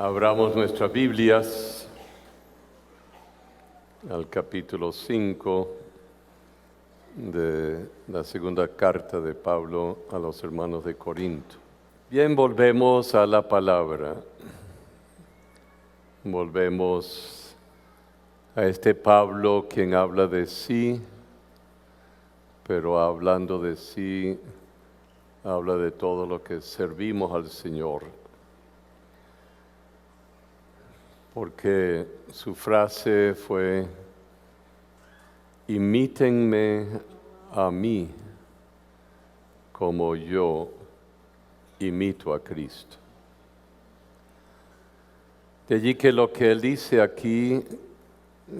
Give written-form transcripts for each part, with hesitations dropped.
Abramos nuestras Biblias al capítulo 5 de la segunda carta de Pablo a los hermanos de Corinto. Bien, volvemos a la palabra. Volvemos a este Pablo quien habla de sí, pero hablando de sí, habla de todo lo que servimos al Señor. Porque su frase fue: imítenme a mí como yo imito a Cristo. De allí que lo que él dice aquí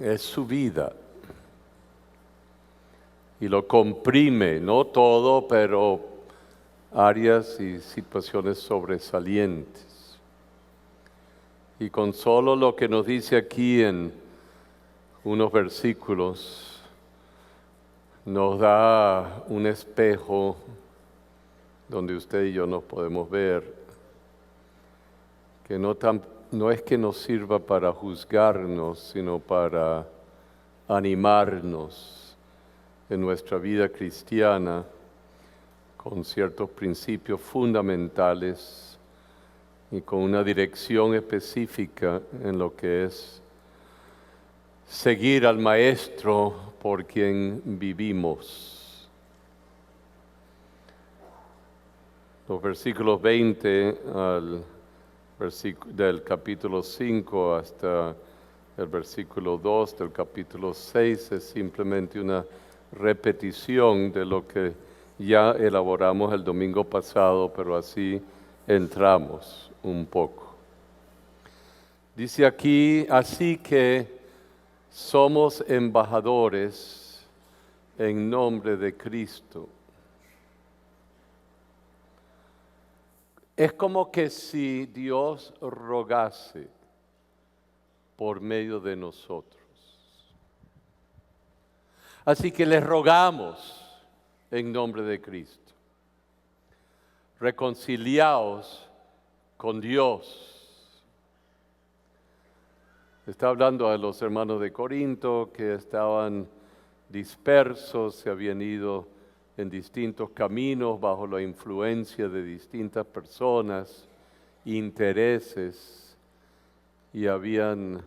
es su vida y lo comprime, no todo, pero áreas y situaciones sobresalientes. Y con solo lo que nos dice aquí en unos versículos, nos da un espejo donde usted y yo nos podemos ver, que no es que nos sirva para juzgarnos, sino para animarnos en nuestra vida cristiana con ciertos principios fundamentales y con una dirección específica en lo que es seguir al Maestro por quien vivimos. Los versículos 20 del capítulo 5 hasta el versículo 2 del capítulo 6 es simplemente una repetición de lo que ya elaboramos el domingo pasado, pero así entramos un poco. Dice aquí: así que somos embajadores en nombre de Cristo. Es como que si Dios rogase por medio de nosotros. Así que les rogamos en nombre de Cristo: reconciliaos con Dios. Está hablando a los hermanos de Corinto que estaban dispersos, se habían ido en distintos caminos bajo la influencia de distintas personas, intereses, y habían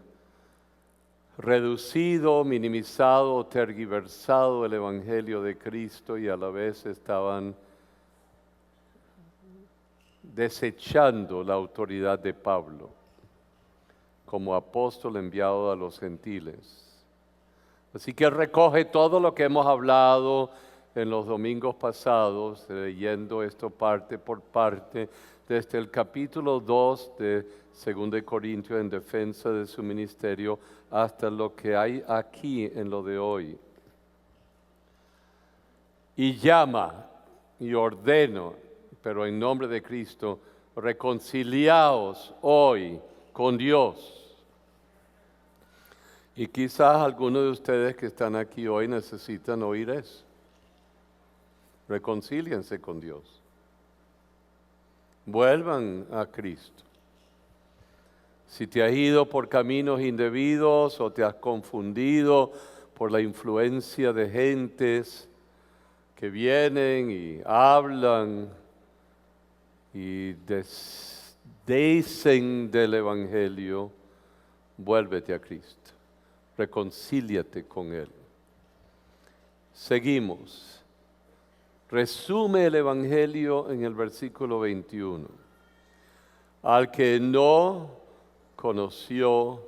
reducido, minimizado, tergiversado el Evangelio de Cristo y a la vez estaban desechando la autoridad de Pablo como apóstol enviado a los gentiles. Así que recoge todo lo que hemos hablado en los domingos pasados, leyendo esto parte por parte, desde el capítulo 2 de 2 Corintios en defensa de su ministerio, hasta lo que hay aquí en lo de hoy. Y llama y ordeno, pero en nombre de Cristo, reconciliaos hoy con Dios. Y quizás algunos de ustedes que están aquí hoy necesitan oír eso. Reconcíliense con Dios. Vuelvan a Cristo. Si te has ido por caminos indebidos o te has confundido por la influencia de gentes que vienen y hablan y dicen del Evangelio, vuélvete a Cristo. Reconcíliate con Él. Seguimos. Resume el Evangelio en el versículo 21. Al que no conoció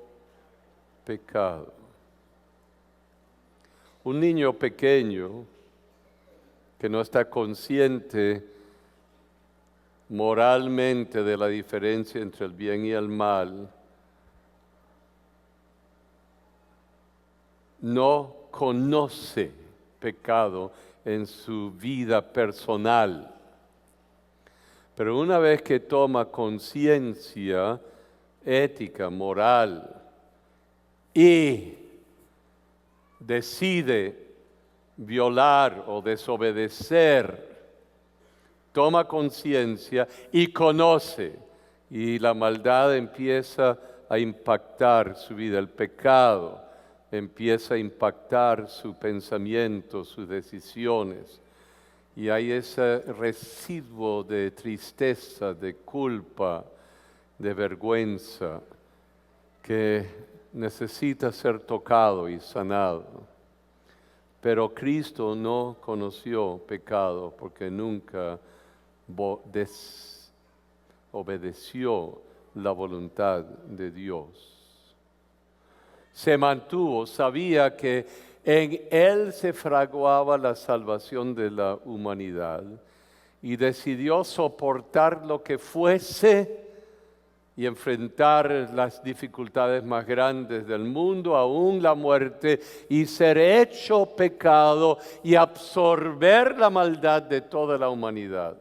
pecado. Un niño pequeño que no está consciente moralmente de la diferencia entre el bien y el mal, no conoce pecado en su vida personal. Pero una vez que toma conciencia ética, moral, y decide violar o desobedecer, toma conciencia y conoce y la maldad empieza a impactar su vida, el pecado empieza a impactar su pensamiento, sus decisiones. Y hay ese residuo de tristeza, de culpa, de vergüenza, que necesita ser tocado y sanado. Pero Cristo no conoció pecado porque nunca desobedeció la voluntad de Dios. Se mantuvo, sabía que en Él se fraguaba la salvación de la humanidad y decidió soportar lo que fuese y enfrentar las dificultades más grandes del mundo, aún la muerte, y ser hecho pecado y absorber la maldad de toda la humanidad,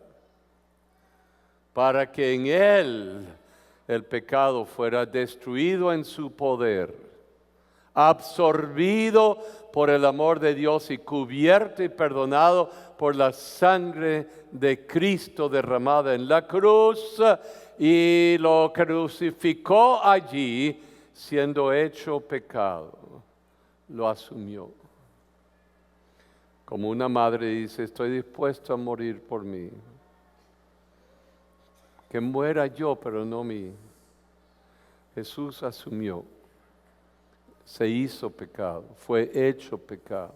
para que en Él el pecado fuera destruido en su poder, absorbido por el amor de Dios y cubierto y perdonado por la sangre de Cristo derramada en la cruz, y lo crucificó allí, siendo hecho pecado. Lo asumió. Como una madre dice, estoy dispuesto a morir por mí. Que muera yo, pero no mí. Jesús asumió. Se hizo pecado, fue hecho pecado,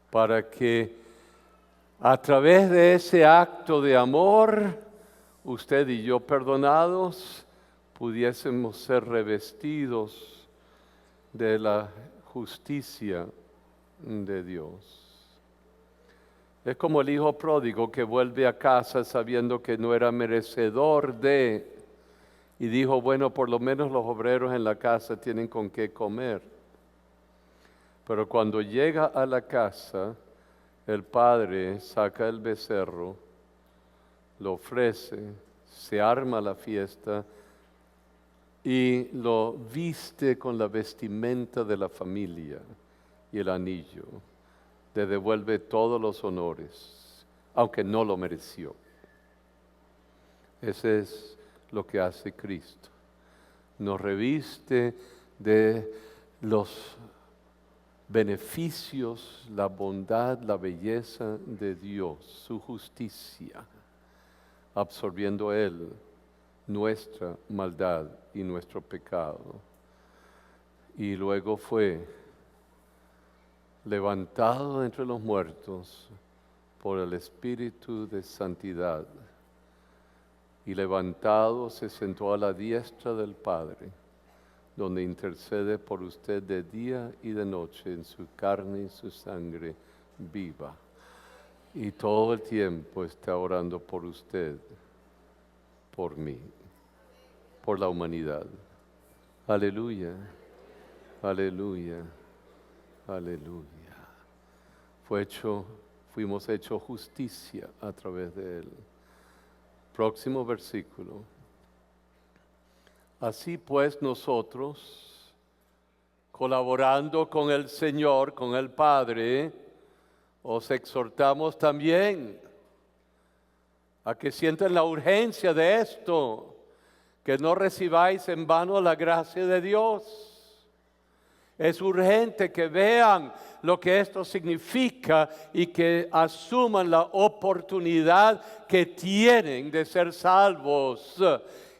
para que a través de ese acto de amor, usted y yo perdonados, pudiésemos ser revestidos de la justicia de Dios. Es como el hijo pródigo que vuelve a casa sabiendo que no era merecedor de, y dijo, bueno, por lo menos los obreros en la casa tienen con qué comer. Pero cuando llega a la casa, el padre saca el becerro, lo ofrece, se arma la fiesta y lo viste con la vestimenta de la familia y el anillo. Le devuelve todos los honores, aunque no lo mereció. Ese es lo que hace Cristo. Nos reviste de los beneficios, la bondad, la belleza de Dios, su justicia, absorbiendo Él nuestra maldad y nuestro pecado. Y luego fue levantado entre los muertos por el Espíritu de santidad. Y levantado se sentó a la diestra del Padre, donde intercede por usted de día y de noche en su carne y su sangre viva. Y todo el tiempo está orando por usted, por mí, por la humanidad. Aleluya, aleluya, aleluya. Fuimos hechos justicia a través de Él. Próximo versículo. Así pues nosotros, colaborando con el Señor, con el Padre, os exhortamos también a que sientan la urgencia de esto, que no recibáis en vano la gracia de Dios. Es urgente que vean lo que esto significa y que asuman la oportunidad que tienen de ser salvos.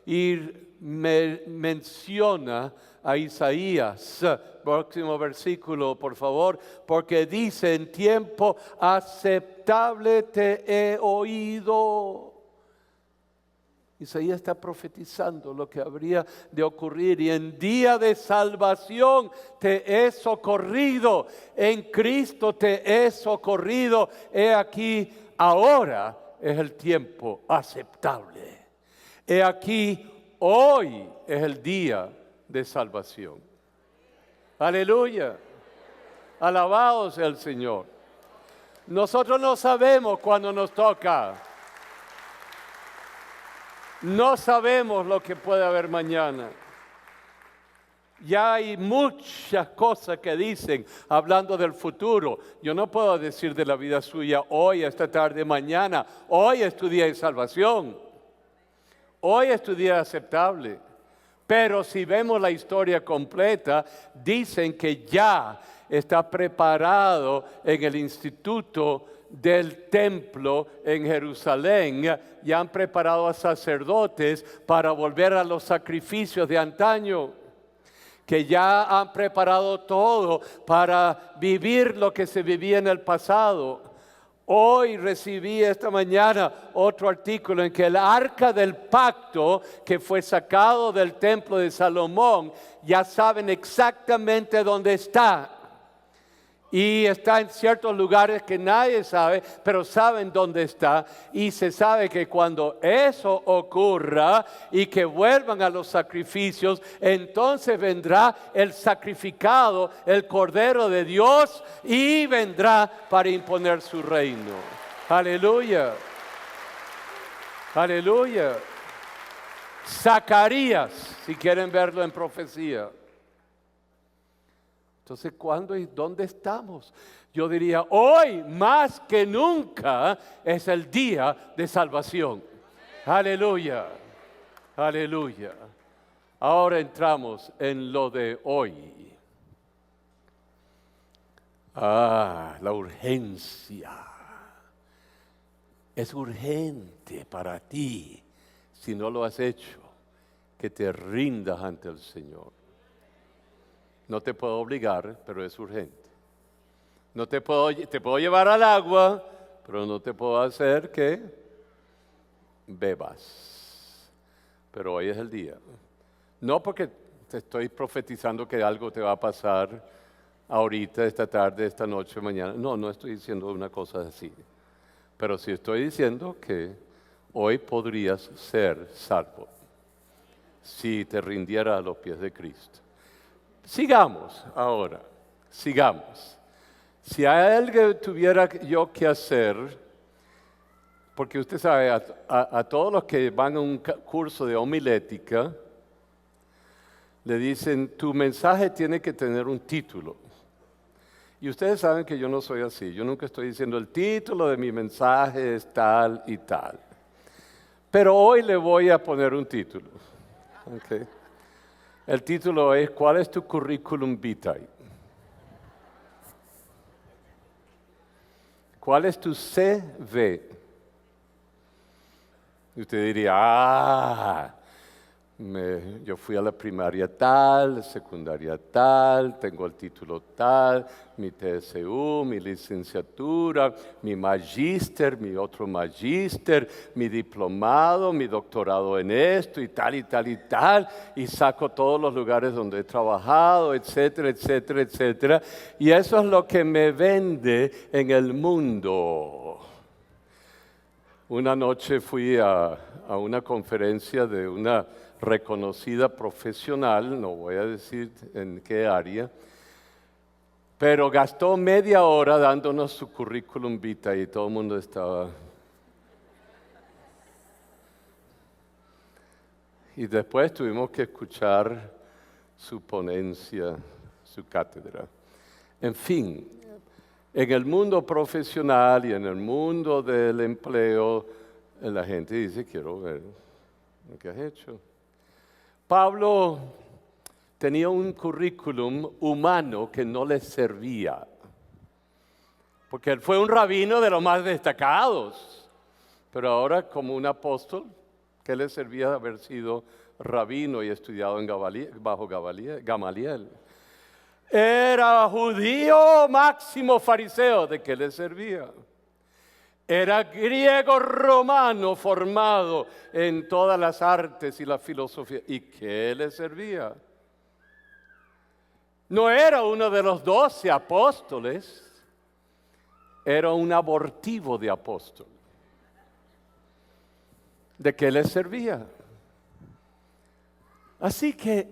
Y menciona a Isaías, próximo versículo por favor, porque dice, en tiempo aceptable te he oído. Isaías está profetizando lo que habría de ocurrir, y en día de salvación te he socorrido, en Cristo te he socorrido. He aquí, ahora es el tiempo aceptable. He aquí, hoy es el día de salvación. Aleluya. Alabado sea el Señor. Nosotros no sabemos cuándo nos toca. No sabemos lo que puede haber mañana. Ya hay muchas cosas que dicen, hablando del futuro. Yo no puedo decir de la vida suya hoy, esta tarde, mañana. Hoy es tu día de salvación. Hoy es tu día aceptable. Pero si vemos la historia completa, dicen que ya está preparado en el instituto del templo en Jerusalén. Ya han preparado a sacerdotes para volver a los sacrificios de antaño. Que ya han preparado todo para vivir lo que se vivía en el pasado. Hoy recibí esta mañana otro artículo en que el arca del pacto que fue sacado del templo de Salomón, ya saben exactamente dónde está. Y está en ciertos lugares que nadie sabe, pero saben dónde está. Y se sabe que cuando eso ocurra y que vuelvan a los sacrificios, entonces vendrá el sacrificado, el Cordero de Dios, y vendrá para imponer su reino. Aleluya. Aleluya. Zacarías, si quieren verlo en profecía. Entonces, ¿cuándo y dónde estamos? Yo diría, hoy más que nunca es el día de salvación. Aleluya, aleluya. Ahora entramos en lo de hoy. La urgencia. Es urgente para ti, si no lo has hecho, que te rindas ante el Señor. No te puedo obligar, pero es urgente. Te puedo llevar al agua, pero no te puedo hacer que bebas. Pero hoy es el día. No porque te estoy profetizando que algo te va a pasar ahorita, esta tarde, esta noche, mañana. No estoy diciendo una cosa así. Pero sí estoy diciendo que hoy podrías ser salvo si te rindieras a los pies de Cristo. Sigamos ahora, sigamos. Si hay algo que tuviera yo que hacer, porque usted sabe, a todos los que van a un curso de homilética, le dicen, tu mensaje tiene que tener un título. Y ustedes saben que yo no soy así, yo nunca estoy diciendo el título de mi mensaje es tal y tal. Pero hoy le voy a poner un título. Okay. El título es, ¿cuál es tu currículum vitae? ¿Cuál es tu CV? Y usted diría, yo fui a la primaria tal, secundaria tal, tengo el título tal, mi TSU, mi licenciatura, mi magíster, mi otro magíster, mi diplomado, mi doctorado en esto y tal y tal y tal, y saco todos los lugares donde he trabajado, etcétera, etcétera, etcétera. Y eso es lo que me vende en el mundo. Una noche fui a una conferencia de una reconocida profesional, no voy a decir en qué área, pero gastó media hora dándonos su currículum vitae y todo el mundo estaba. Y después tuvimos que escuchar su ponencia, su cátedra. En fin, en el mundo profesional y en el mundo del empleo, la gente dice, quiero ver lo que has hecho. Pablo tenía un currículum humano que no le servía, porque él fue un rabino de los más destacados, pero ahora como un apóstol, ¿qué le servía haber sido rabino y estudiado bajo Gamaliel? Era judío máximo fariseo, ¿de qué le servía? Era griego romano formado en todas las artes y la filosofía. ¿Y qué le servía? No era uno de los 12 apóstoles, era un abortivo de apóstol. ¿De qué le servía? Así que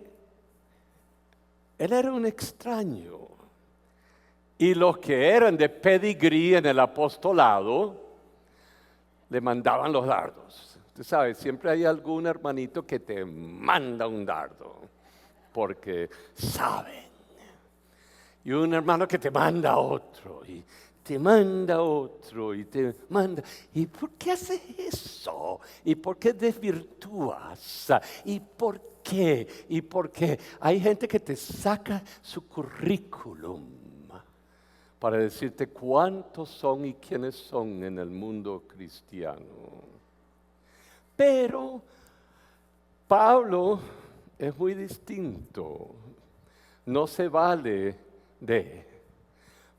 él era un extraño. Y los que eran de pedigrí en el apostolado le mandaban los dardos. Usted sabe, siempre hay algún hermanito que te manda un dardo porque saben. Y un hermano que te manda otro y te manda otro y te manda. ¿Y por qué haces eso? ¿Y por qué desvirtúas? ¿Y por qué? ¿Y por qué? Hay gente que te saca su currículum para decirte cuántos son y quiénes son en el mundo cristiano. Pero Pablo es muy distinto. No se vale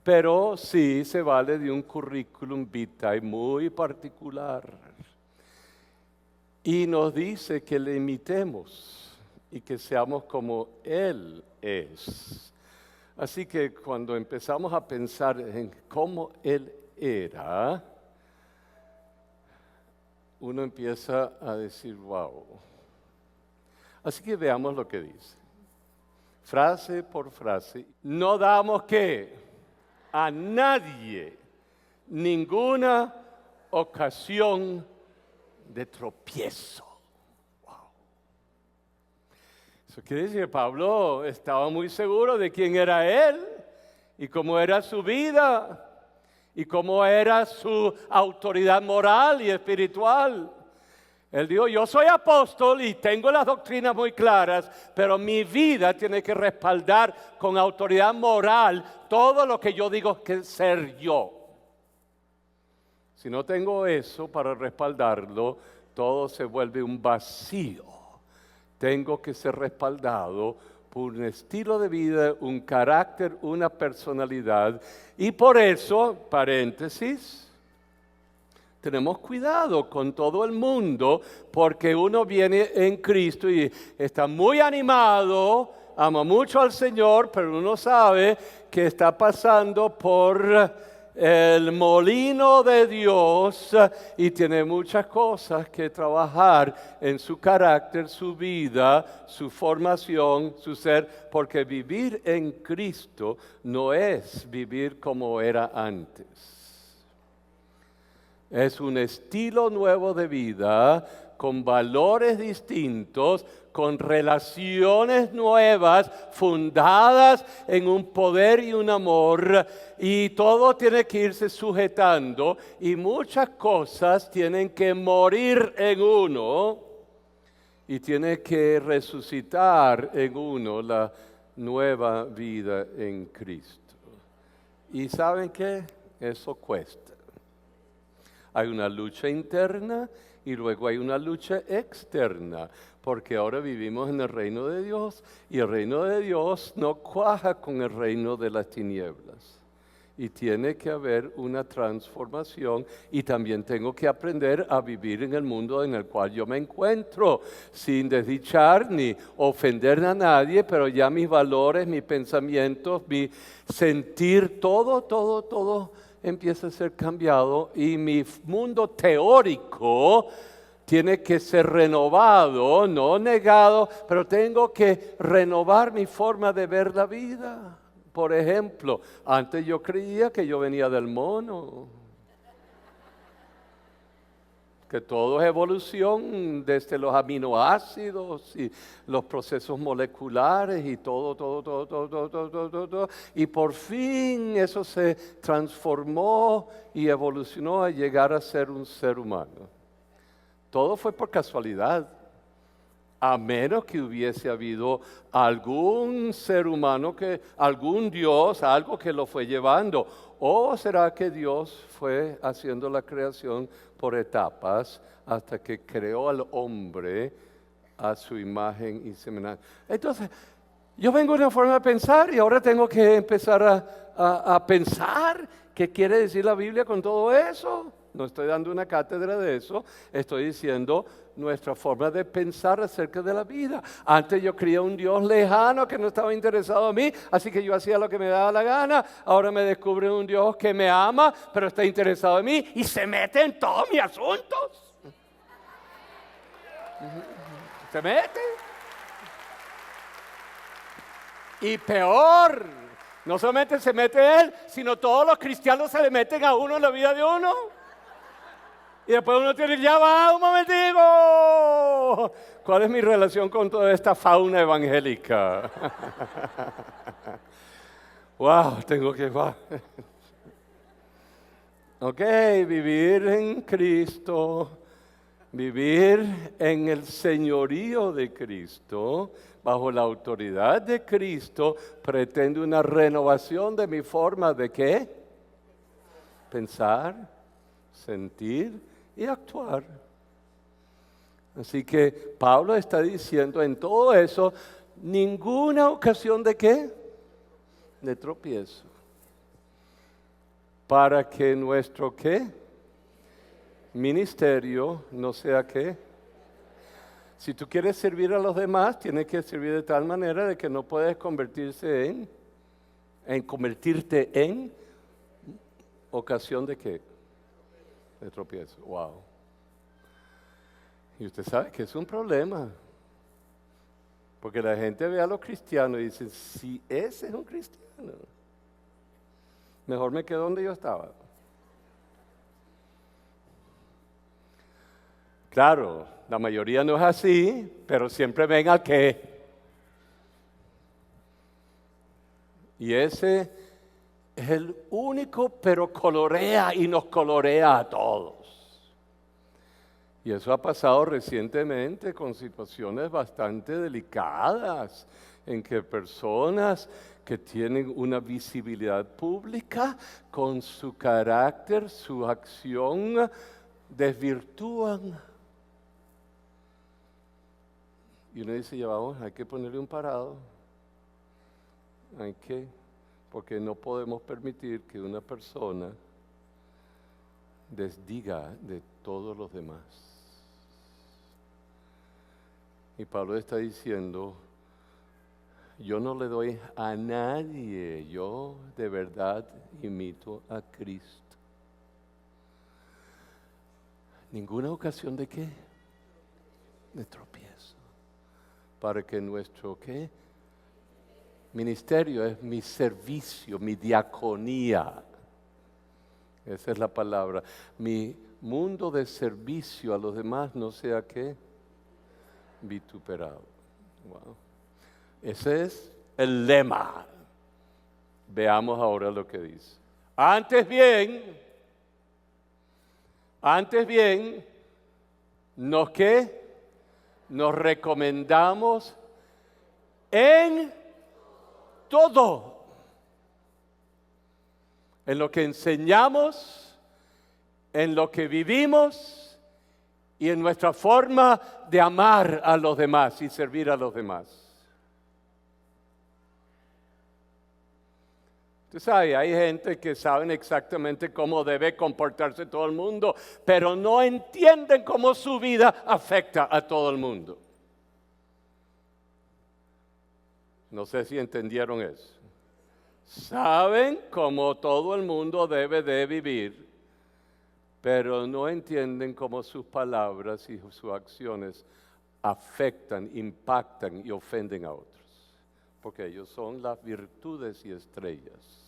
pero sí se vale de un currículum vitae muy particular. Y nos dice que le imitemos y que seamos como Él es. Así que cuando empezamos a pensar en cómo Él era, uno empieza a decir, wow. Así que veamos lo que dice. Frase por frase. No damos ¿qué? A nadie ninguna ocasión de tropiezo. Wow. Eso quiere decir que Pablo estaba muy seguro de quién era él y cómo era su vida y cómo era su autoridad moral y espiritual. Él dijo, yo soy apóstol y tengo las doctrinas muy claras, pero mi vida tiene que respaldar con autoridad moral todo lo que yo digo que ser yo. Si no tengo eso para respaldarlo, todo se vuelve un vacío. Tengo que ser respaldado por un estilo de vida, un carácter, una personalidad. Y por eso, paréntesis, tenemos cuidado con todo el mundo, porque uno viene en Cristo y está muy animado, ama mucho al Señor, pero uno sabe que está pasando por el molino de Dios y tiene muchas cosas que trabajar en su carácter, su vida, su formación, su ser, porque vivir en Cristo no es vivir como era antes. Es un estilo nuevo de vida, con valores distintos, con relaciones nuevas, fundadas en un poder y un amor, y todo tiene que irse sujetando, y muchas cosas tienen que morir en uno, y tiene que resucitar en uno la nueva vida en Cristo. ¿Y saben qué? Eso cuesta. Hay una lucha interna y luego hay una lucha externa, porque ahora vivimos en el reino de Dios y el reino de Dios no cuaja con el reino de las tinieblas. Y tiene que haber una transformación y también tengo que aprender a vivir en el mundo en el cual yo me encuentro, sin desdichar ni ofender a nadie, pero ya mis valores, mis pensamientos, mi sentir, todo empieza a ser cambiado y mi mundo teórico tiene que ser renovado, no negado, pero tengo que renovar mi forma de ver la vida. Por ejemplo, antes yo creía que yo venía del mono, que todo es evolución desde los aminoácidos y los procesos moleculares y todo. Y por fin eso se transformó y evolucionó a llegar a ser un ser humano. Todo fue por casualidad, a menos que hubiese habido algún ser humano, algún Dios, algo que lo fue llevando. ¿O será que Dios fue haciendo la creación por etapas hasta que creó al hombre a su imagen y semejanza? Entonces, yo vengo de una forma de pensar y ahora tengo que empezar a pensar qué quiere decir la Biblia con todo eso. No estoy dando una cátedra de eso, estoy diciendo nuestra forma de pensar acerca de la vida. Antes yo creía un Dios lejano que no estaba interesado en mí, así que yo hacía lo que me daba la gana. Ahora me descubre un Dios que me ama, pero está interesado en mí y se mete en todos mis asuntos. Se mete. Y peor, no solamente se mete él, sino todos los cristianos se le meten a uno en la vida de uno. Y después uno tiene que llamar un momentico. ¿Cuál es mi relación con toda esta fauna evangélica? Wow, tengo que... Ok, vivir en Cristo, vivir en el señorío de Cristo, bajo la autoridad de Cristo, pretende una renovación de mi forma de ¿qué? Pensar, sentir y actuar. Así que Pablo está diciendo en todo eso, ninguna ocasión de ¿qué? De tropiezo. Para que nuestro ¿qué? Ministerio no sea ¿qué? Si tú quieres servir a los demás, tienes que servir de tal manera de que no puedes convertirte en ocasión de ¿qué? De tropiezo. Wow. Y usted sabe que es un problema. Porque la gente ve a los cristianos y dice, si ese es un cristiano, mejor me quedo donde yo estaba. Claro, la mayoría no es así, pero siempre ven al que. Y ese es el único, pero colorea y nos colorea a todos. Y eso ha pasado recientemente con situaciones bastante delicadas, en que personas que tienen una visibilidad pública, con su carácter, su acción, desvirtúan. Y uno dice, ya vamos, hay que ponerle un parado. Porque no podemos permitir que una persona desdiga de todos los demás. Y Pablo está diciendo, yo no le doy a nadie, yo de verdad imito a Cristo. Ninguna ocasión de ¿qué? De tropiezo. Para que nuestro ¿qué? Ministerio es mi servicio, mi diaconía. Esa es la palabra. Mi mundo de servicio a los demás no sea ¿qué? Vituperado. Wow. Ese es el lema. Veamos ahora lo que dice. Antes bien, ¿nos qué? Nos recomendamos en todo. En lo que enseñamos, en lo que vivimos y en nuestra forma de amar a los demás y servir a los demás. Usted sabe, hay gente que saben exactamente cómo debe comportarse todo el mundo, pero no entienden cómo su vida afecta a todo el mundo. No sé si entendieron eso. Saben cómo todo el mundo debe de vivir, pero no entienden cómo sus palabras y sus acciones afectan, impactan y ofenden a otros. Porque ellos son las virtudes y estrellas.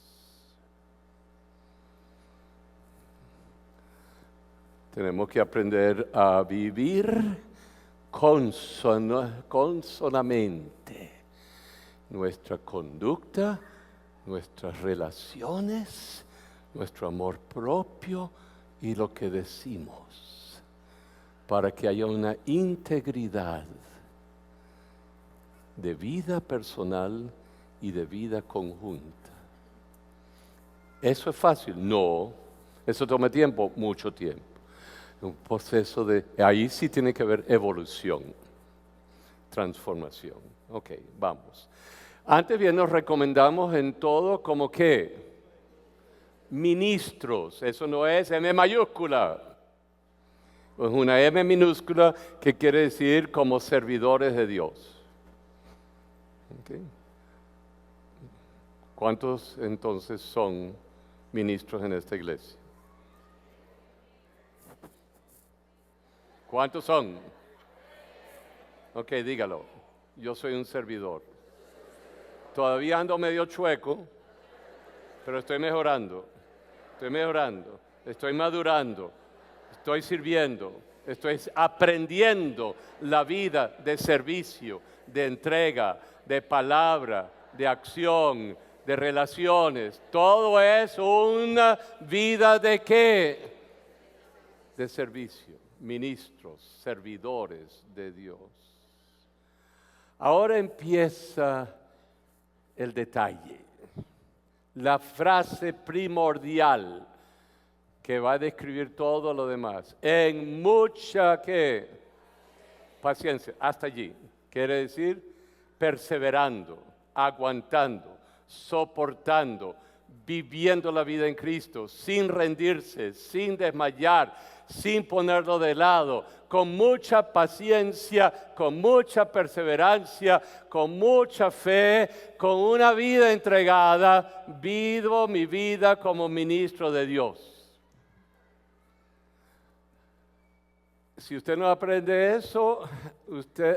Tenemos que aprender a vivir consonamente nuestra conducta, nuestras relaciones, nuestro amor propio y lo que decimos, para que haya una integridad de vida personal y de vida conjunta. ¿Eso es fácil? No. ¿Eso toma tiempo? Mucho tiempo. Un proceso ahí sí tiene que haber evolución, transformación. Ok, vamos. Antes bien nos recomendamos en todo como que ministros, eso no es M mayúscula, es una M minúscula que quiere decir como servidores de Dios. Okay. ¿Cuántos entonces son ministros en esta iglesia? ¿Cuántos son? Ok, dígalo. Yo soy un servidor. Todavía ando medio chueco, pero estoy mejorando, estoy madurando, estoy sirviendo, estoy aprendiendo la vida de servicio, de entrega, de palabra, de acción, de relaciones. Todo es una vida ¿de qué? De servicio, ministros, servidores de Dios. Ahora empieza el detalle, la frase primordial que va a describir todo lo demás. En mucha ¿qué? Paciencia, hasta allí. Quiere decir perseverando, aguantando, soportando, viviendo la vida en Cristo, sin rendirse, sin desmayar, sin ponerlo de lado, con mucha paciencia, con mucha perseverancia, con mucha fe, con una vida entregada, vivo mi vida como ministro de Dios. Si usted no aprende eso,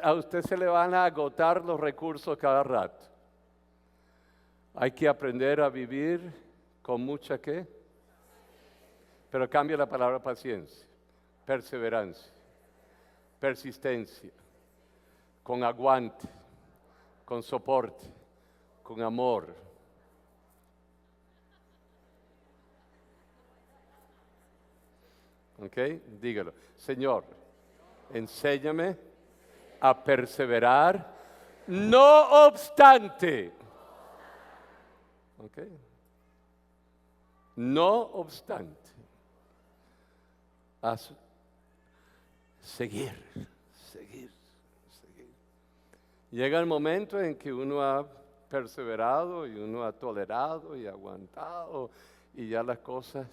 a usted se le van a agotar los recursos cada rato. Hay que aprender a vivir con mucha ¿qué? Pero cambia la palabra paciencia, perseverancia, persistencia, con aguante, con soporte, con amor. ¿Ok? Dígalo. Señor, enséñame a perseverar, no obstante. ¿Ok? No obstante. A seguir. Llega el momento en que uno ha perseverado y uno ha tolerado y aguantado y ya las cosas...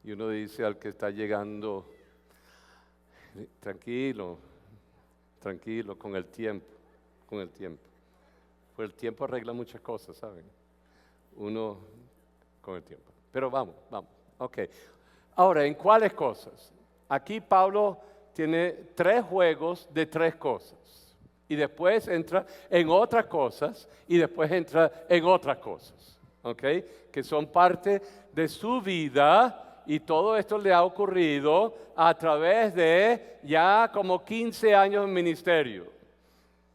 Y uno dice al que está llegando, tranquilo, con el tiempo. Pues el tiempo arregla muchas cosas, ¿saben? Uno con el tiempo. Pero vamos, ok. Ahora, ¿en cuáles cosas? Aquí Pablo tiene 3 juegos de 3 cosas. Y después entra en otras cosas y después entra en otras cosas, ¿ok? Que son parte de su vida. Y todo esto le ha ocurrido a través de ya como 15 años en ministerio,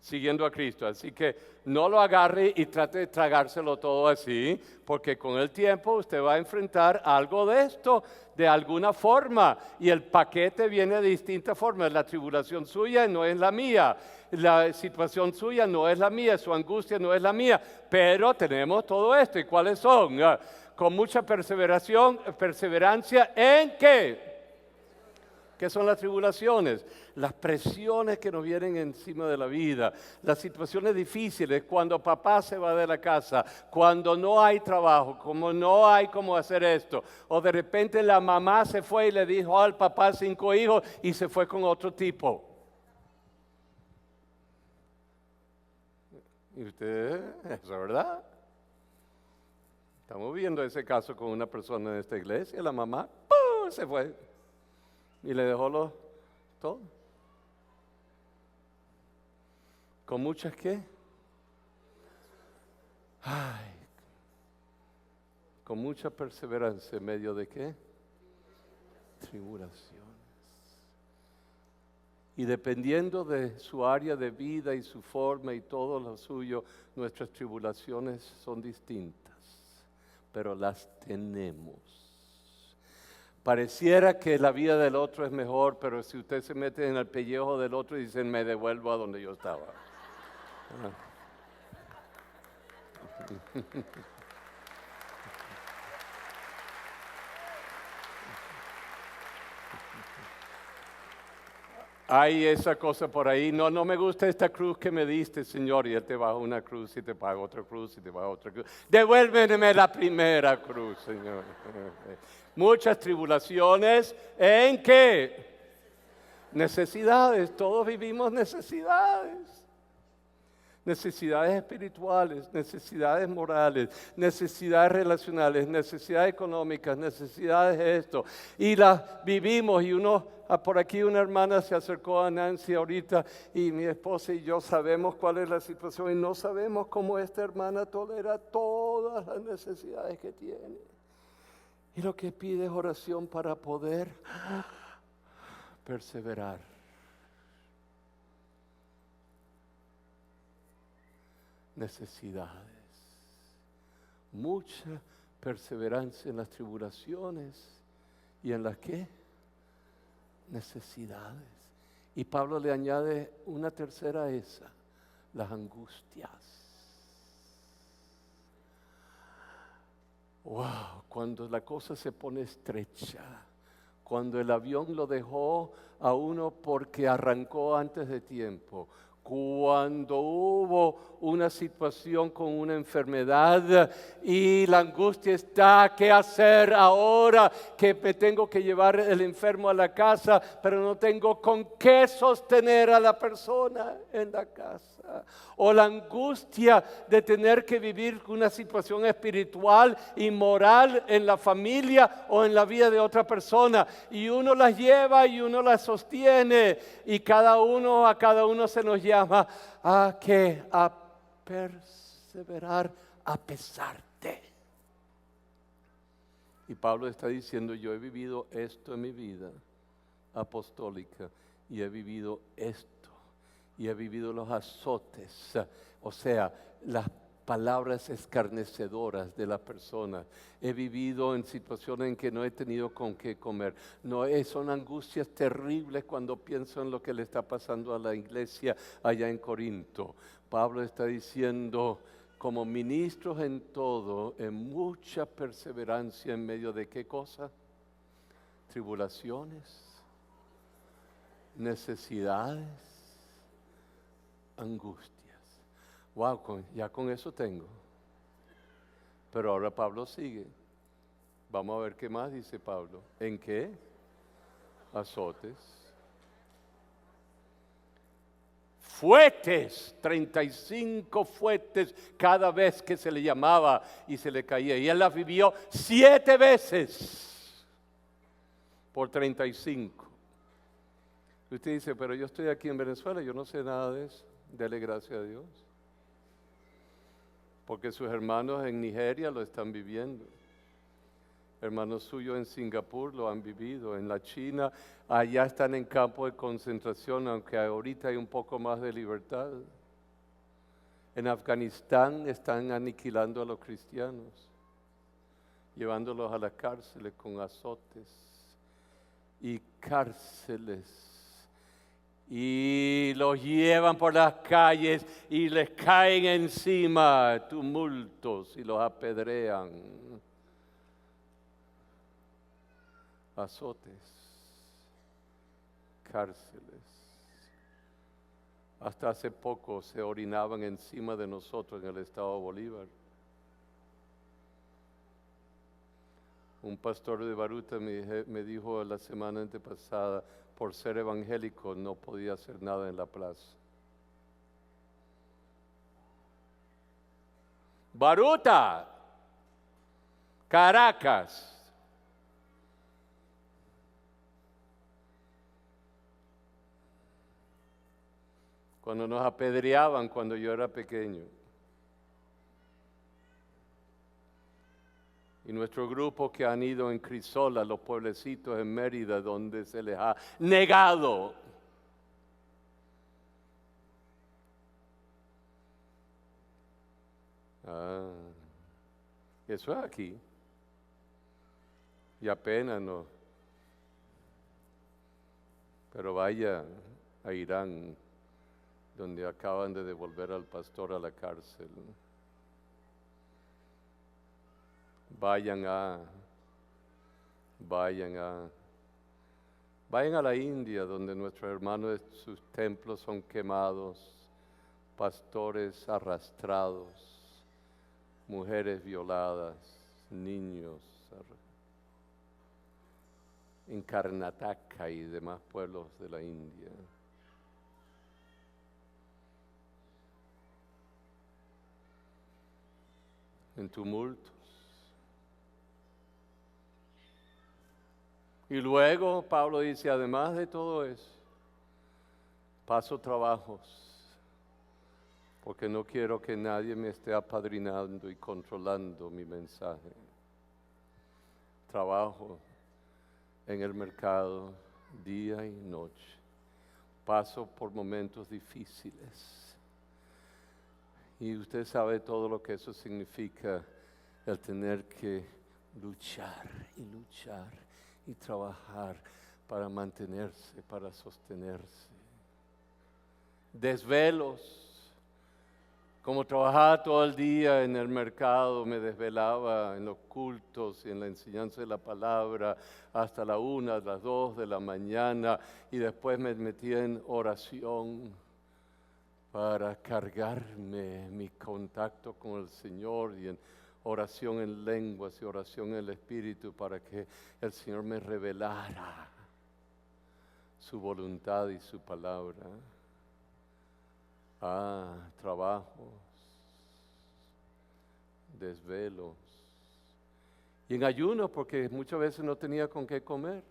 siguiendo a Cristo. Así que no lo agarre y trate de tragárselo todo así, porque con el tiempo usted va a enfrentar algo de esto de alguna forma. Y el paquete viene de distintas formas. La tribulación suya no es la mía. La situación suya no es la mía. Su angustia no es la mía. Pero tenemos todo esto. ¿Y cuáles son? Con mucha perseverancia ¿en qué? ¿Qué son las tribulaciones? Las presiones que nos vienen encima de la vida, las situaciones difíciles, cuando papá se va de la casa, cuando no hay trabajo, como no hay cómo hacer esto, o de repente la mamá se fue y le dijo al papá 5 hijos y se fue con otro tipo. ¿Y usted, eso es verdad? Estamos viendo ese caso con una persona en esta iglesia, la mamá ¡pum!, se fue y le dejó todo. ¿Con muchas qué? Con mucha perseverancia en medio de qué? Tribulaciones. Y dependiendo de su área de vida y su forma y todo lo suyo, nuestras tribulaciones son distintas. Pero las tenemos. Pareciera que la vida del otro es mejor, pero si usted se mete en el pellejo del otro y dice, me devuelvo a donde yo estaba. Hay esa cosa por ahí, no me gusta esta cruz que me diste, Señor, y Él te baja una cruz y te paga otra cruz y te baja otra cruz. Devuélveme la primera cruz, Señor. Muchas tribulaciones, ¿en qué? Necesidades, todos vivimos necesidades. Necesidades espirituales, necesidades morales, necesidades relacionales, necesidades económicas, necesidades de esto. Y las vivimos y por aquí una hermana se acercó a Nancy ahorita y mi esposa y yo sabemos cuál es la situación y no sabemos cómo esta hermana tolera todas las necesidades que tiene. Y lo que pide es oración para poder perseverar. necesidades. Mucha perseverancia en las tribulaciones y en las ¿qué? Necesidades. Y Pablo le añade una tercera a esa, las angustias. Wow, cuando la cosa se pone estrecha, cuando el avión lo dejó a uno porque arrancó antes de tiempo, cuando hubo una situación con una enfermedad y la angustia está, ¿qué hacer ahora que me tengo que llevar el enfermo a la casa, pero no tengo con qué sostener a la persona en la casa? O la angustia de tener que vivir una situación espiritual y moral en la familia o en la vida de otra persona. Y uno las lleva y uno las sostiene. Y a cada uno se nos llama a ¿qué? A perseverar a pesar de. Y Pablo está diciendo, yo he vivido esto en mi vida apostólica y he vivido esto. Y he vivido los azotes, o sea, las palabras escarnecedoras de las personas. He vivido en situaciones en que no he tenido con qué comer. Son angustias terribles cuando pienso en lo que le está pasando a la iglesia allá en Corinto. Pablo está diciendo, como ministros en todo, en mucha perseverancia en medio de ¿qué cosa? Tribulaciones, necesidades, angustias. Wow, ya con eso tengo. Pero ahora Pablo sigue. Vamos a ver qué más dice Pablo. ¿En qué? Azotes. Fuetes, 35 fuetes cada vez que se le llamaba y se le caía. Y él las vivió 7 veces por 35. Usted dice, pero yo estoy aquí en Venezuela, yo no sé nada de eso. Dele gracias a Dios. Porque sus hermanos en Nigeria lo están viviendo. Hermanos suyos en Singapur lo han vivido. En la China, allá están en campo de concentración, aunque ahorita hay un poco más de libertad. En Afganistán están aniquilando a los cristianos, llevándolos a las cárceles con azotes y cárceles. Y los llevan por las calles y les caen encima tumultos y los apedrean. Azotes, cárceles. Hasta hace poco se orinaban encima de nosotros en el estado Bolívar. Un pastor de Baruta me dijo la semana antepasada, por ser evangélico no podía hacer nada en la plaza. Baruta, Caracas. Cuando nos apedreaban cuando yo era pequeño. Y nuestro grupo que han ido en Crisola, los pueblecitos en Mérida, donde se les ha negado. Eso es aquí. Y apenas no. Pero vaya a Irán, donde acaban de devolver al pastor a la cárcel. Vayan a la India, donde nuestros hermanos, sus templos son quemados, pastores arrastrados, mujeres violadas, niños, en Karnataka y demás pueblos de la India. En tumultos. Y luego Pablo dice, además de todo eso, paso trabajos, porque no quiero que nadie me esté apadrinando y controlando mi mensaje. Trabajo en el mercado día y noche. Paso por momentos difíciles. Y usted sabe todo lo que eso significa, el tener que luchar y trabajar para mantenerse, para sostenerse. Desvelos. Como trabajaba todo el día en el mercado, me desvelaba en los cultos y en la enseñanza de la palabra hasta la 1, las 2 de la mañana, y después me metía en oración para cargarme mi contacto con el Señor, y en oración en lenguas y oración en el Espíritu para que el Señor me revelara su voluntad y su palabra. Trabajos, desvelos. Y en ayuno, porque muchas veces no tenía con qué comer.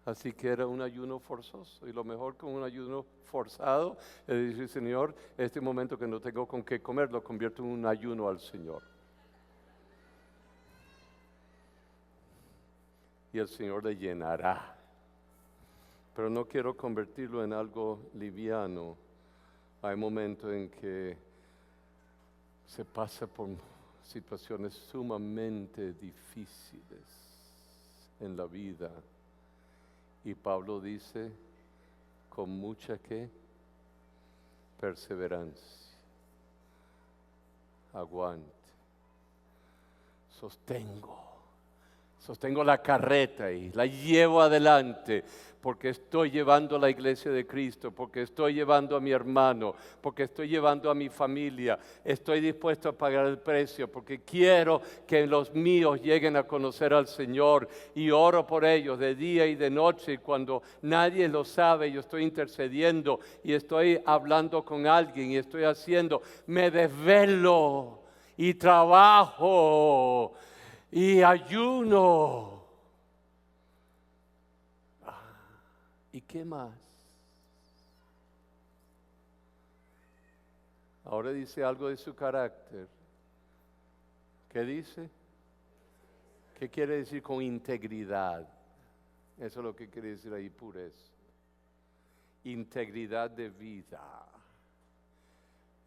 Así que era un ayuno forzoso. Y lo mejor con un ayuno forzado es decir, Señor, este momento que no tengo con qué comer, lo convierto en un ayuno al Señor. Y el Señor le llenará. Pero no quiero convertirlo en algo liviano. Hay momentos en que se pasa por situaciones sumamente difíciles en la vida. Y Pablo dice, con mucha ¿qué? Perseverancia, aguante, sostengo la carreta y la llevo adelante porque estoy llevando a la iglesia de Cristo, porque estoy llevando a mi hermano, porque estoy llevando a mi familia, estoy dispuesto a pagar el precio porque quiero que los míos lleguen a conocer al Señor, y oro por ellos de día y de noche, y cuando nadie lo sabe yo estoy intercediendo y estoy hablando con alguien y estoy haciendo, me desvelo y trabajo y ayuno. ¿Y qué más? Ahora dice algo de su carácter. ¿Qué dice? ¿Qué quiere decir con integridad? Eso es lo que quiere decir ahí, pureza. Integridad de vida.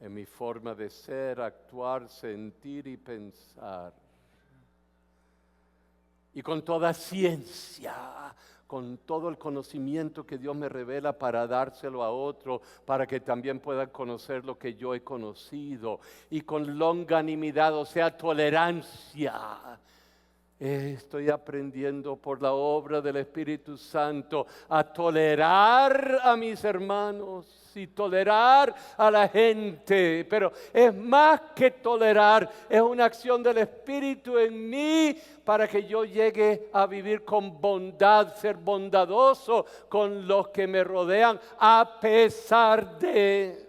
En mi forma de ser, actuar, sentir y pensar. Y con toda ciencia, con todo el conocimiento que Dios me revela para dárselo a otro, para que también puedan conocer lo que yo he conocido. Y con longanimidad, o sea, tolerancia. Estoy aprendiendo por la obra del Espíritu Santo a tolerar a mis hermanos y tolerar a la gente, pero es más que tolerar, es una acción del Espíritu en mí para que yo llegue a vivir con bondad, ser bondadoso con los que me rodean a pesar de.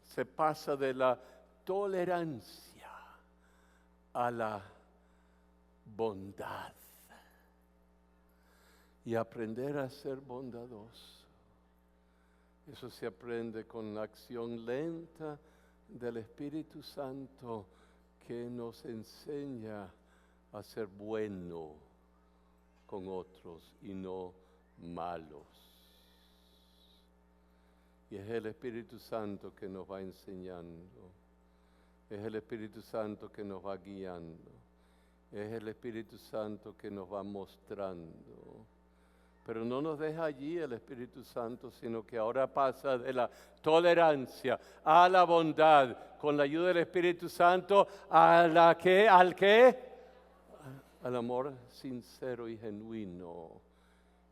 Se pasa de la tolerancia a la bondad y aprender a ser bondadoso. Eso se aprende con la acción lenta del Espíritu Santo que nos enseña a ser bueno con otros y no malos. Y es el Espíritu Santo que nos va enseñando. Es el Espíritu Santo que nos va guiando. Es el Espíritu Santo que nos va mostrando. Pero no nos deja allí el Espíritu Santo, sino que ahora pasa de la tolerancia a la bondad, con la ayuda del Espíritu Santo, ¿al qué? Al amor sincero y genuino.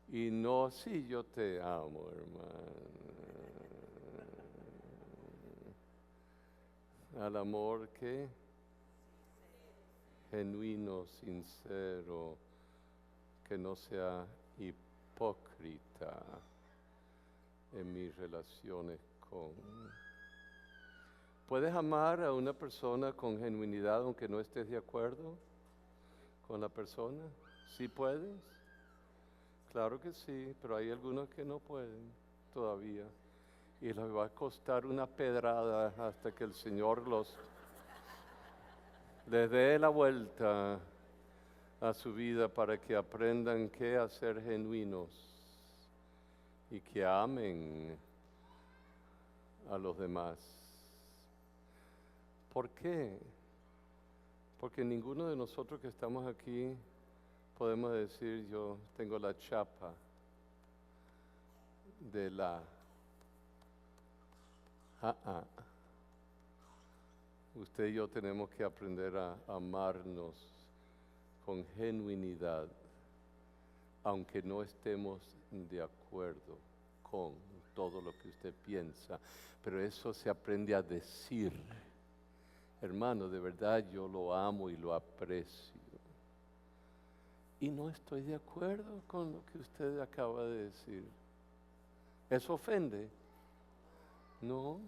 Y no, sí, yo te amo, hermano. Al amor que genuino, sincero, que no sea hipócrita en mis relaciones con. ¿Puedes amar a una persona con genuinidad aunque no estés de acuerdo con la persona? ¿Sí puedes? Claro que sí, pero hay algunos que no pueden todavía. Y les va a costar una pedrada hasta que el Señor les dé la vuelta a su vida para que aprendan qué hacer genuinos y que amen a los demás. ¿Por qué? Porque ninguno de nosotros que estamos aquí podemos decir yo tengo la chapa de la... Usted y yo tenemos que aprender a amarnos con genuinidad, aunque no estemos de acuerdo con todo lo que usted piensa, pero eso se aprende a decir. Hermano, de verdad yo lo amo y lo aprecio. Y no estoy de acuerdo con lo que usted acaba de decir. ¿Eso ofende? No.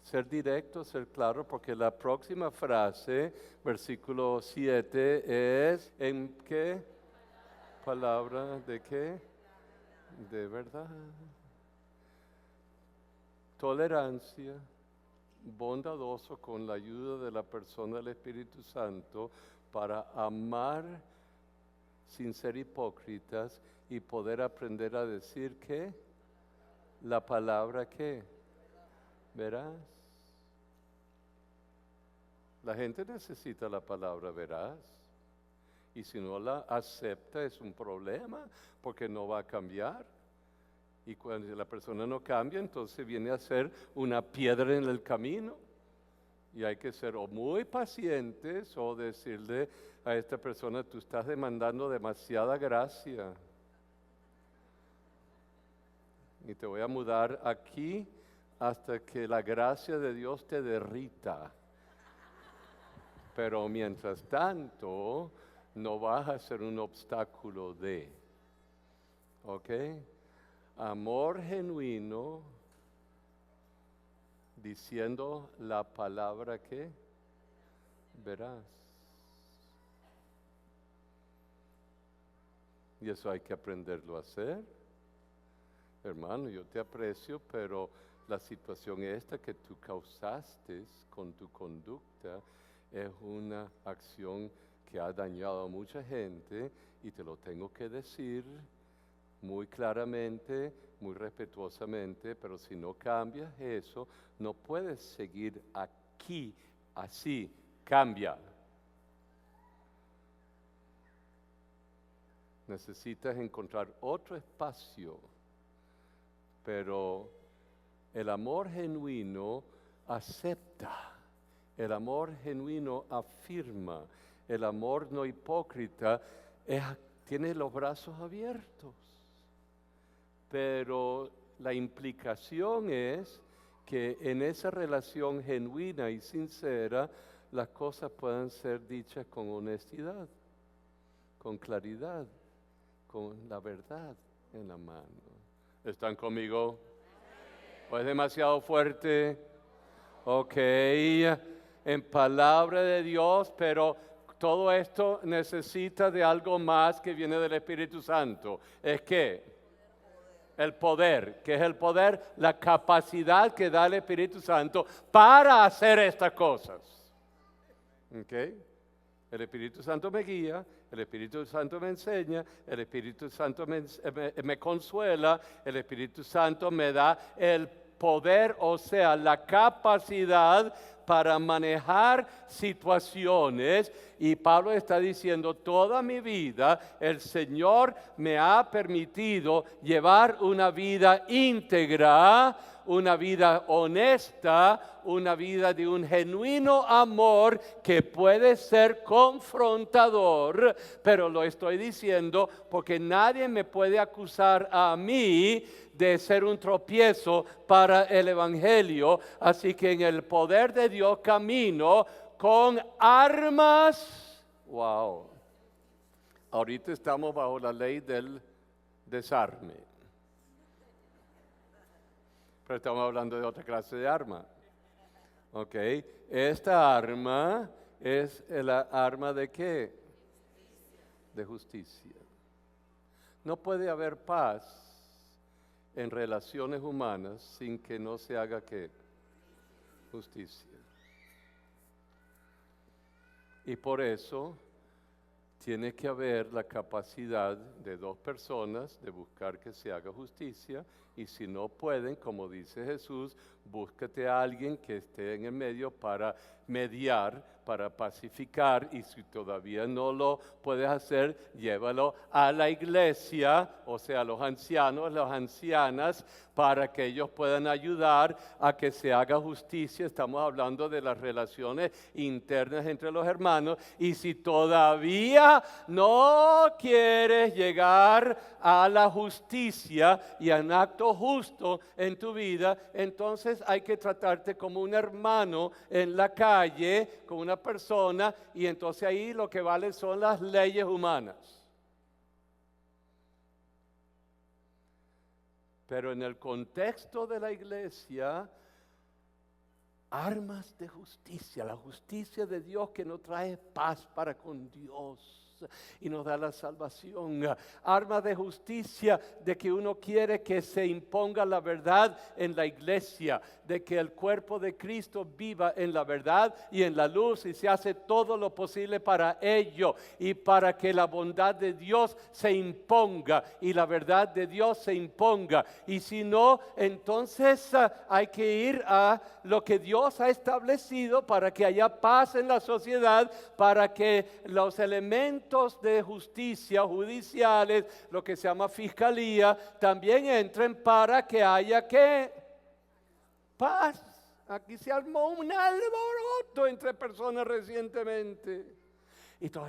Ser directo, ser claro, porque la próxima frase, versículo 7, es ¿en qué? Palabra de qué? De verdad. Tolerancia, bondadoso con la ayuda de la persona del Espíritu Santo para amar sin ser hipócritas y poder aprender a decir que la palabra que verás. La gente necesita la palabra verás. Y si no la acepta es un problema porque no va a cambiar. Y cuando la persona no cambia, entonces viene a ser una piedra en el camino. Y hay que ser o muy pacientes o decirle a esta persona, tú estás demandando demasiada gracia. Y te voy a mudar aquí hasta que la gracia de Dios te derrita. Pero mientras tanto, no vas a ser un obstáculo de. ¿Ok? Amor genuino, diciendo la palabra que verás. Y eso hay que aprenderlo a hacer. Hermano, yo te aprecio, pero la situación esta que tú causaste con tu conducta es una acción que ha dañado a mucha gente y te lo tengo que decir muy claramente, muy respetuosamente, pero si no cambias eso, no puedes seguir aquí así, cambia. Necesitas encontrar otro espacio, pero el amor genuino acepta, el amor genuino afirma, el amor no hipócrita tiene los brazos abiertos. Pero la implicación es que en esa relación genuina y sincera, las cosas puedan ser dichas con honestidad, con claridad, con la verdad en la mano. ¿Están conmigo? ¿O es demasiado fuerte? Ok, en palabra de Dios, pero todo esto necesita de algo más que viene del Espíritu Santo. ¿Es qué? El poder. ¿Qué es el poder? La capacidad que da el Espíritu Santo para hacer estas cosas. ¿Ok? El Espíritu Santo me guía, el Espíritu Santo me enseña, el Espíritu Santo me consuela, el Espíritu Santo me da el poder, o sea, la capacidad para manejar situaciones. Y Pablo está diciendo, toda mi vida el Señor me ha permitido llevar una vida íntegra, una vida honesta, una vida de un genuino amor que puede ser confrontador, pero lo estoy diciendo porque nadie me puede acusar a mí de ser un tropiezo para el Evangelio. Así que en el poder de Dios camino con armas. Wow. Ahorita estamos bajo la ley del desarme. Pero estamos hablando de otra clase de arma. Ok. Esta arma es la arma de ¿qué? De justicia. No puede haber paz en relaciones humanas sin que no se haga ¿qué? Justicia. Y por eso tiene que haber la capacidad de dos personas de buscar que se haga justicia, y si no pueden, como dice Jesús, búscate a alguien que esté en el medio para mediar, para pacificar, y si todavía no lo puedes hacer, llévalo a la iglesia, o sea, a los ancianos, las ancianas, para que ellos puedan ayudar a que se haga justicia. Estamos hablando de las relaciones internas entre los hermanos, y si todavía no quieres llegar a la justicia y a un acto justo en tu vida, entonces hay que tratarte como un hermano en la calle, como una persona, y entonces ahí lo que vale son las leyes humanas. Pero en el contexto de la iglesia, armas de justicia, la justicia de Dios que nos trae paz para con Dios y nos da la salvación. Armas de justicia de que uno quiere que se imponga la verdad en la iglesia, de que el cuerpo de Cristo viva en la verdad y en la luz, y se hace todo lo posible para ello, y para que la bondad de Dios se imponga y la verdad de Dios se imponga. Y si no, entonces hay que ir a lo que Dios ha establecido para que haya paz en la sociedad, para que los elementos de justicia judiciales, lo que se llama fiscalía, también entren para que haya ¿qué? Paz. Aquí se armó un alboroto entre personas recientemente. Y todo.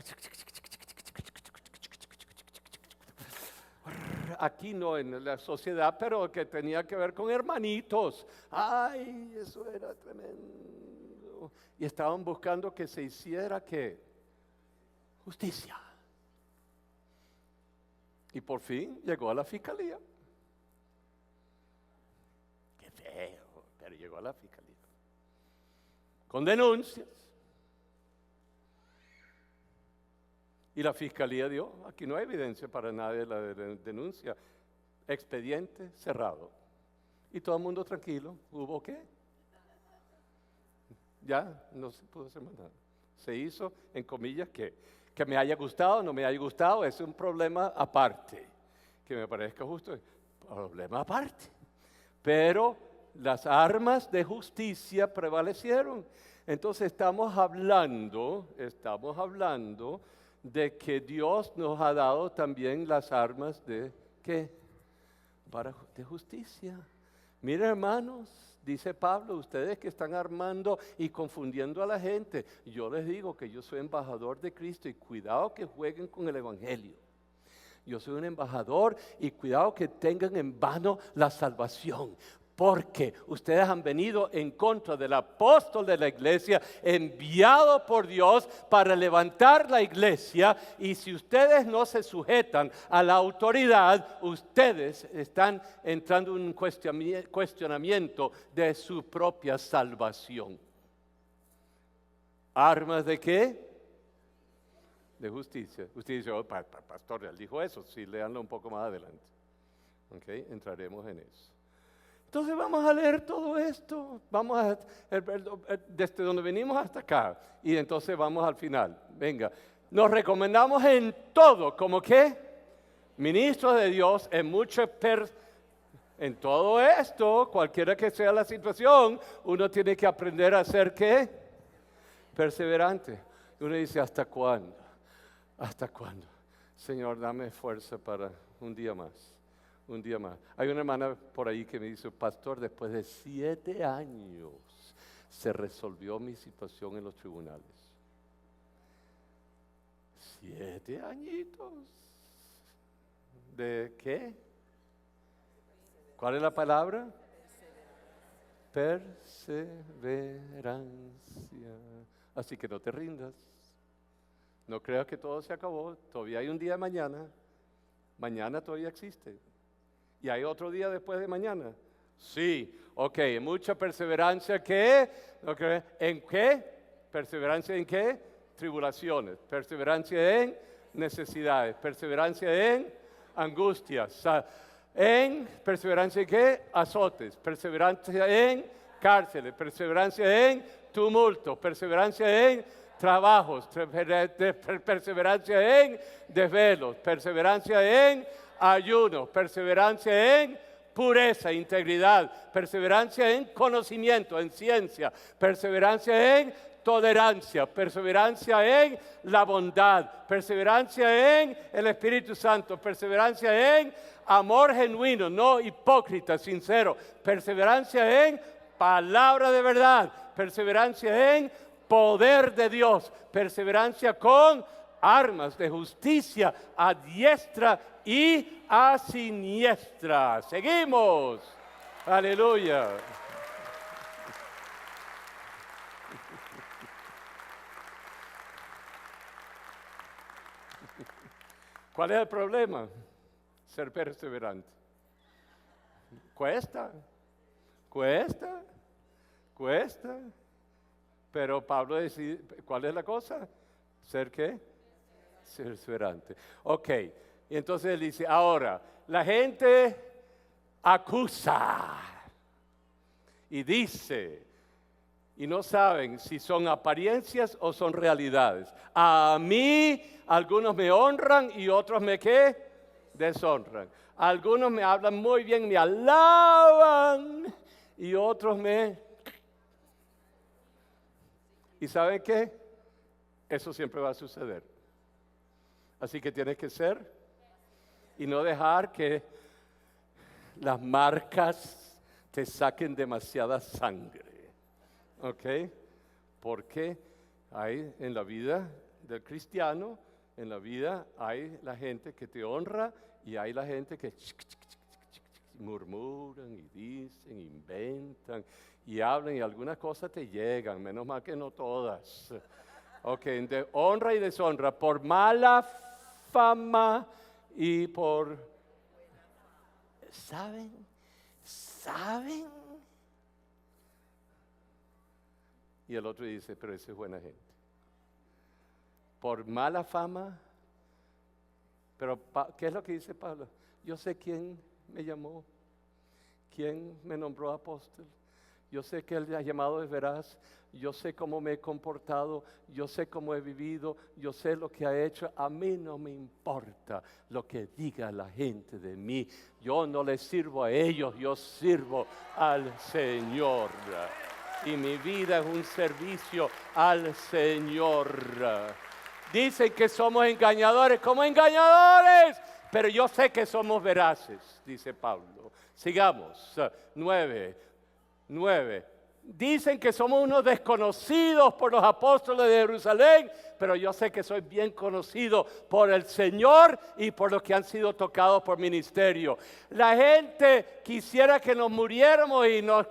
Aquí no en la sociedad, pero que tenía que ver con hermanitos. Ay, eso era tremendo. Y estaban buscando que se hiciera ¿qué? Justicia. Y por fin llegó a la fiscalía. Qué feo, pero llegó a la fiscalía. Con denuncias. Y la fiscalía dio, aquí no hay evidencia para nadie de la denuncia. Expediente cerrado. Y todo el mundo tranquilo. ¿Hubo qué? Ya no se pudo hacer más nada. Se hizo, en comillas, que me haya gustado, no me haya gustado, es un problema aparte. Que me parezca justo, problema aparte. Pero las armas de justicia prevalecieron. Entonces estamos hablando de que Dios nos ha dado también las armas de ¿qué? De justicia. Miren, hermanos, dice Pablo, ustedes que están armando y confundiendo a la gente, yo les digo que yo soy embajador de Cristo, y cuidado que jueguen con el evangelio. Yo soy un embajador, y cuidado que tengan en vano la salvación, porque ustedes han venido en contra del apóstol de la iglesia, enviado por Dios para levantar la iglesia, y si ustedes no se sujetan a la autoridad, ustedes están entrando en un cuestionamiento de su propia salvación. ¿Armas de qué? De justicia. Usted dice, oh, pastor, él dijo eso. Sí, léanlo un poco más adelante. Ok, entraremos en eso. Entonces vamos a leer todo esto, vamos a desde donde venimos hasta acá, y entonces vamos al final. Venga, nos recomendamos en todo, ¿como qué? Ministros de Dios, en todo esto, cualquiera que sea la situación, uno tiene que aprender a ser ¿qué? Perseverante. Y uno dice, ¿hasta cuándo? ¿Hasta cuándo? Señor, dame fuerza para un día más. Un día más. Hay una hermana por ahí que me dice, pastor, después de 7 años se resolvió mi situación en los tribunales. 7 añitos. ¿De qué? ¿Cuál es la palabra? Perseverancia. Así que no te rindas. No creas que todo se acabó. Todavía hay un día de mañana. Mañana todavía existe. ¿Y hay otro día después de mañana? Sí, ok, mucha perseverancia. ¿Qué? Okay. ¿En qué? ¿Perseverancia en qué? Tribulaciones. Perseverancia en necesidades. Perseverancia en angustias. En perseverancia en qué? Azotes. Perseverancia en cárceles. Perseverancia en tumultos. Perseverancia en trabajos, perseverancia en desvelos, perseverancia en ayunos, perseverancia en pureza, integridad, perseverancia en conocimiento, en ciencia, perseverancia en tolerancia, perseverancia en la bondad, perseverancia en el Espíritu Santo, perseverancia en amor genuino, no hipócrita, sincero, perseverancia en palabra de verdad, perseverancia en poder de Dios, perseverancia con armas de justicia a diestra y a siniestra. Seguimos. Aleluya. ¿Cuál es el problema? Ser perseverante. Cuesta, cuesta, cuesta. Pero Pablo decide, ¿cuál es la cosa? ¿Ser qué? Perseverante. Ok, y entonces él dice, ahora, la gente acusa y dice, y no saben si son apariencias o son realidades. A mí algunos me honran y otros me ¿qué? Deshonran. Algunos me hablan muy bien, me alaban y otros me... ¿Y saben qué? Eso siempre va a suceder. Así que tienes que ser y no dejar que las marcas te saquen demasiada sangre. ¿Ok? Porque hay en la vida del cristiano, en la vida hay la gente que te honra y hay la gente que murmuran y dicen, inventan y hablan y algunas cosas te llegan, menos mal que no todas. Ok, de honra y deshonra por mala fama y por... ¿Saben? Y el otro dice, pero esa es buena gente. Por mala fama, pero ¿qué es lo que dice Pablo? Yo sé quién me llamó, quién me nombró apóstol. Yo sé que el llamado es veraz, yo sé cómo me he comportado, yo sé cómo he vivido, yo sé lo que ha hecho. A mí no me importa lo que diga la gente de mí. Yo no les sirvo a ellos, yo sirvo al Señor. Y mi vida es un servicio al Señor. Dicen que somos engañadores, como engañadores, pero yo sé que somos veraces, dice Pablo. Sigamos, 9. Dicen que somos unos desconocidos por los apóstoles de Jerusalén, pero yo sé que soy bien conocido por el Señor y por los que han sido tocados por ministerio. La gente quisiera que nos muriéramos y nos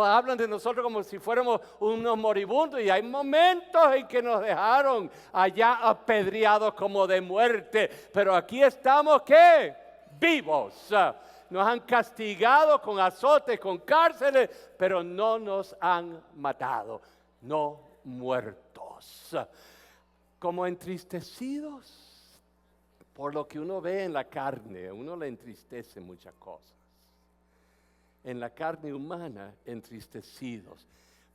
hablan de nosotros como si fuéramos unos moribundos, y hay momentos en que nos dejaron allá apedreados como de muerte, pero aquí estamos, ¿qué? Vivos. Nos han castigado con azotes, con cárceles, pero no nos han matado, no muertos. Como entristecidos por lo que uno ve en la carne, uno le entristece muchas cosas. En la carne humana, entristecidos,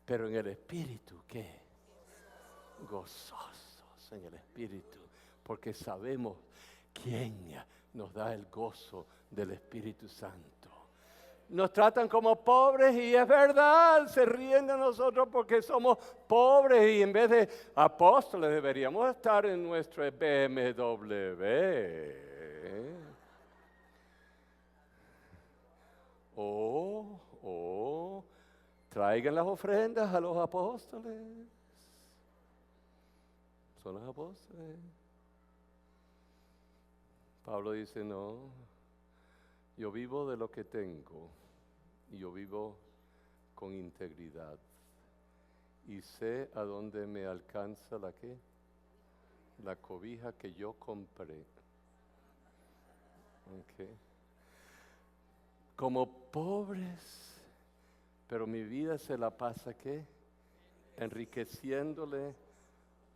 pero en el espíritu, ¿qué? Gozosos en el espíritu, porque sabemos quién nos da el gozo del Espíritu Santo. Nos tratan como pobres y es verdad, se ríen de nosotros porque somos pobres y en vez de apóstoles deberíamos estar en nuestro BMW. Traigan las ofrendas a los apóstoles. Son los apóstoles. Pablo dice, no, yo vivo de lo que tengo y yo vivo con integridad y sé a dónde me alcanza la ¿qué? La cobija que yo compré. Okay. Como pobres, pero mi vida se la pasa ¿qué? Enriqueciéndole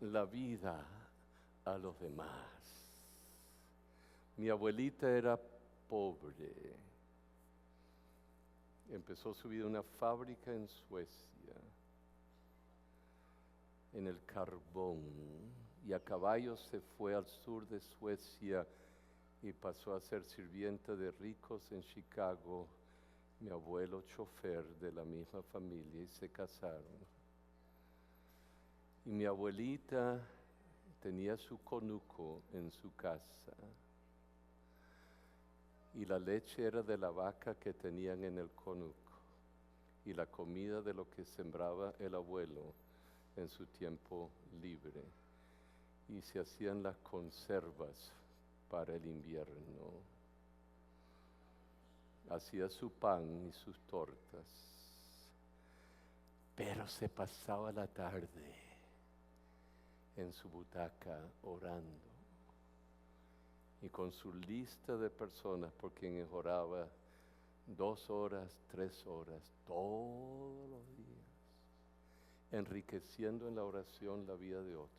la vida a los demás. Mi abuelita era pobre. Empezó su vida en una fábrica en Suecia. en el carbón y a caballo se fue al sur de Suecia y pasó a ser sirvienta de ricos en Chicago. Mi abuelo chofer de la misma familia y se casaron. Y mi abuelita tenía su conuco en su casa. Y la leche era de la vaca que tenían en el conuco. Y la comida de lo que sembraba el abuelo en su tiempo libre. Y se hacían las conservas para el invierno. Hacía su pan y sus tortas. Pero se pasaba la tarde en su butaca orando. Y con su lista de personas por quienes oraba 2 horas, 3 horas, todos los días, enriqueciendo en la oración la vida de otros.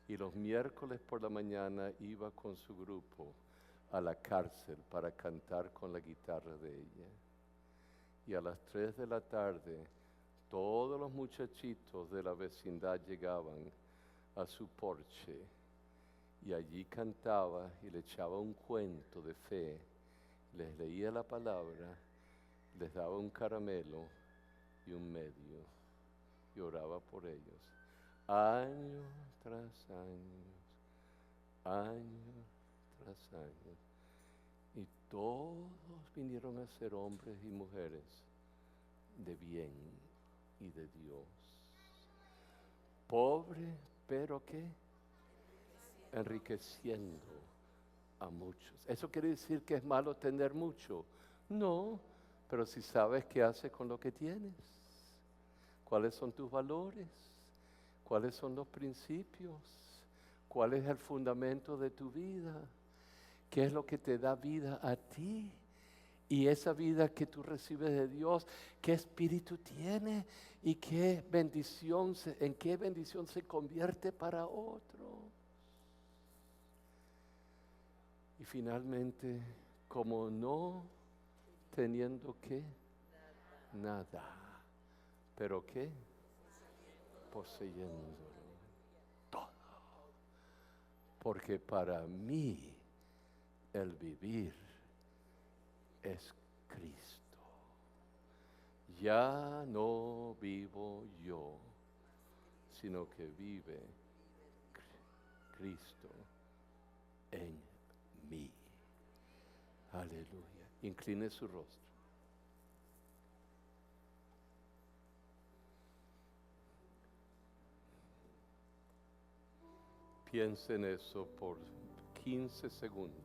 Y los miércoles por la mañana iba con su grupo a la cárcel para cantar con la guitarra de ella. Y a las 3 de la tarde, todos los muchachitos de la vecindad llegaban a su porche y allí cantaba y le echaba un cuento de fe, les leía la palabra, les daba un caramelo y un medio y oraba por ellos. Año tras año, año tras año. Y todos vinieron a ser hombres y mujeres de bien y de Dios. Pobre, pero ¿qué? Enriqueciendo a muchos. ¿Eso quiere decir que es malo tener mucho? No, pero si sabes qué haces con lo que tienes, cuáles son tus valores, cuáles son los principios, cuál es el fundamento de tu vida, qué es lo que te da vida a ti. Y esa vida que tú recibes de Dios, qué espíritu tiene y qué bendición en qué bendición se convierte para otros. Y finalmente, como no teniendo qué, nada, pero qué, poseyéndolo todo. Porque para mí el vivir es Cristo. Ya no vivo yo, sino que vive Cristo en mí. Aleluya. Incline su rostro. Piense en eso por 15 segundos.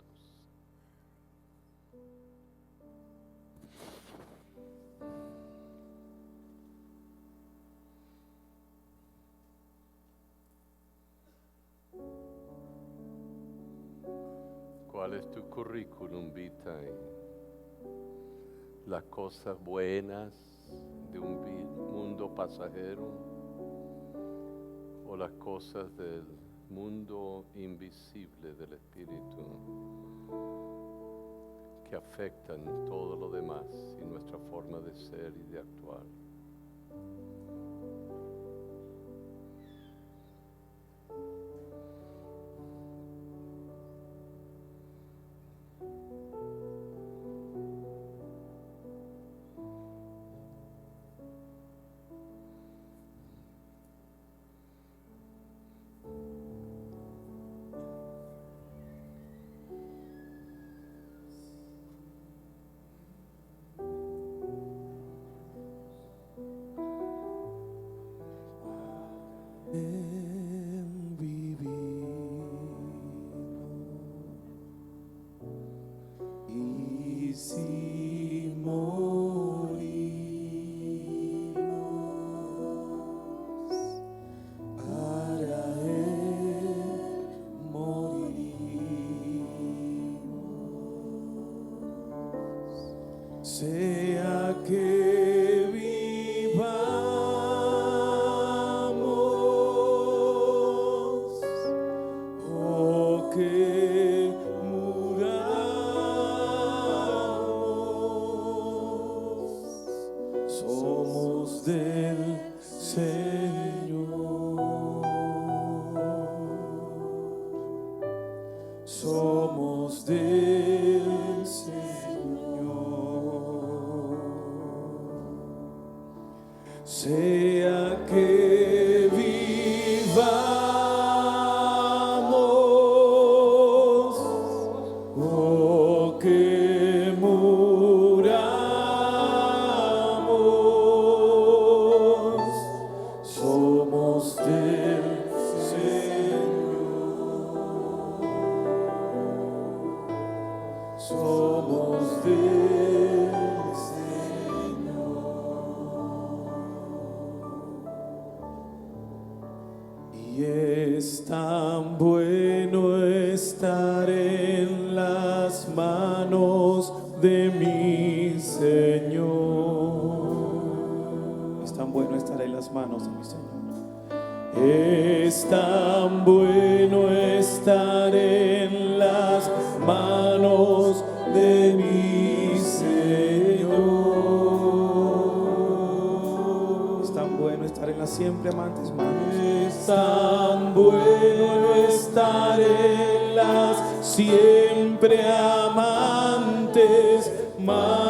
¿Cuál es tu currículum vitae? Las cosas buenas de un mundo pasajero o las cosas del mundo invisible del Espíritu que afectan todo lo demás y nuestra forma de ser y de actuar. Sea que vivamos o que muramos, somos del Señor. Oh, que muramos, somos del Señor, somos del Señor. Y es tan bueno estar en las manos de mi Señor. Es tan bueno estar en las manos de mi Señor. Es tan bueno estar en las manos de mi Señor. Es tan bueno estar en las siempre amantes manos. Es tan bueno estar en las siempre amantes manos.